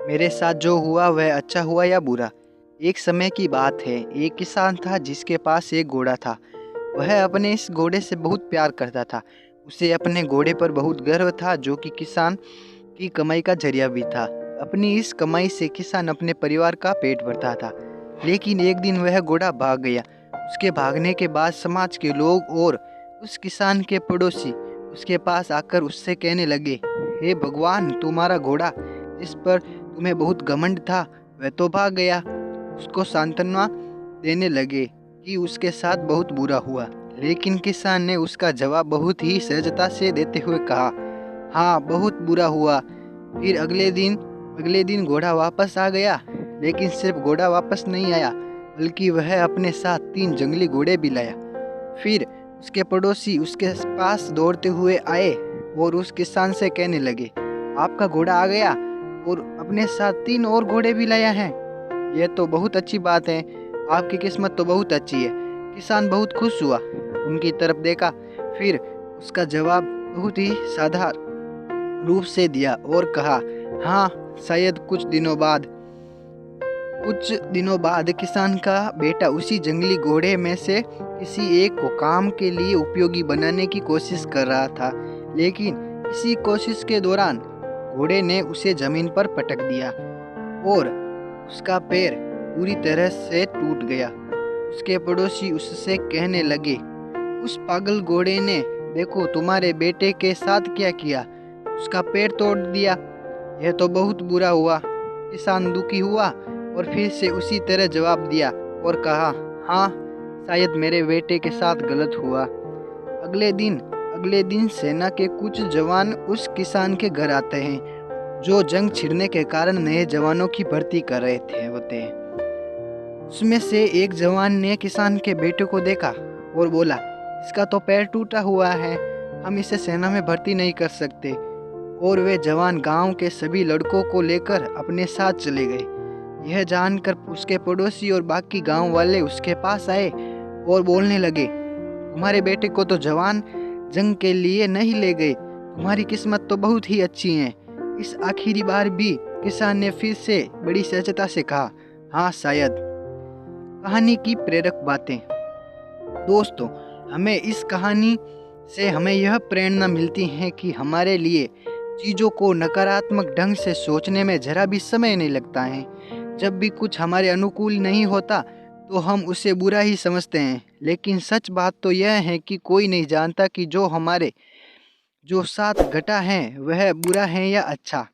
मेरे साथ जो हुआ वह अच्छा हुआ या बुरा। एक समय की बात है, एक किसान था जिसके पास एक घोड़ा था। वह अपने इस घोड़े से बहुत प्यार करता था। उसे अपने घोड़े पर बहुत गर्व था, जो कि किसान की कमाई का जरिया भी था। अपनी इस कमाई से किसान अपने परिवार का पेट भरता था। लेकिन एक दिन वह घोड़ा भाग गया। उसके भागने के बाद समाज के लोग और उस किसान के पड़ोसी उसके पास आकर उससे कहने लगे, हे भगवान, तुम्हारा घोड़ा जिस पर तुम्हें बहुत घमंड था वह तो भाग गया। उसको सांत्वना देने लगे कि उसके साथ बहुत बुरा हुआ। लेकिन किसान ने उसका जवाब बहुत ही सहजता से देते हुए कहा, हाँ, बहुत बुरा हुआ। फिर अगले दिन घोड़ा वापस आ गया। लेकिन सिर्फ घोड़ा वापस नहीं आया, बल्कि वह अपने साथ 3 जंगली घोड़े भी लाया। फिर उसके पड़ोसी उसके पास दौड़ते हुए आए और उस किसान से कहने लगे, आपका घोड़ा आ गया और अपने साथ 3 और घोड़े भी लाया है। यह तो बहुत अच्छी बात है, आपकी किस्मत तो बहुत अच्छी है। किसान बहुत खुश हुआ, उनकी तरफ देखा, फिर उसका जवाब बहुत ही साधारण रूप से दिया और कहा, हाँ, शायद कुछ दिनों बाद किसान का बेटा उसी जंगली घोड़े में से किसी एक को काम के लिए उपयोगी बनाने की कोशिश कर रहा था। लेकिन इसी कोशिश के दौरान घोड़े ने उसे जमीन पर पटक दिया और उसका पैर पूरी तरह से टूट गया। उसके पड़ोसी उससे कहने लगे, उस पागल घोड़े ने देखो तुम्हारे बेटे के साथ क्या किया, उसका पैर तोड़ दिया। यह तो बहुत बुरा हुआ। किसान दुखी हुआ और फिर से उसी तरह जवाब दिया और कहा, हाँ, शायद मेरे बेटे के साथ गलत हुआ। अगले दिन सेना के कुछ जवान उस किसान के घर आते हैं, जो जंग छिड़ने के कारण नए जवानों की भर्ती कर रहे होते हैं। उसमें से एक जवान ने किसान के बेटे को देखा और बोला, इसका तो पैर टूटा हुआ है, हम इसे सेना में भर्ती नहीं कर सकते। और वे जवान गांव के सभी लड़कों को लेकर अपने साथ चले गए। यह जानकर उसके पड़ोसी और बाकी गांव वाले उसके पास आए और बोलने लगे, तुम्हारे बेटे को तो जवान जंग के लिए नहीं ले गए, तुम्हारी किस्मत तो बहुत ही अच्छी है। इस आखिरी बार भी किसान ने फिर से बड़ी सहजता से कहा, हाँ, शायद। कहानी की प्रेरक बातें। दोस्तों, हमें इस कहानी से हमें यह प्रेरणा मिलती है कि हमारे लिए चीज़ों को नकारात्मक ढंग से सोचने में जरा भी समय नहीं लगता है। जब भी कुछ हमारे अनुकूल नहीं होता तो हम उसे बुरा ही समझते हैं। लेकिन सच बात तो यह है कि कोई नहीं जानता कि जो साथ घटा है वह बुरा है या अच्छा।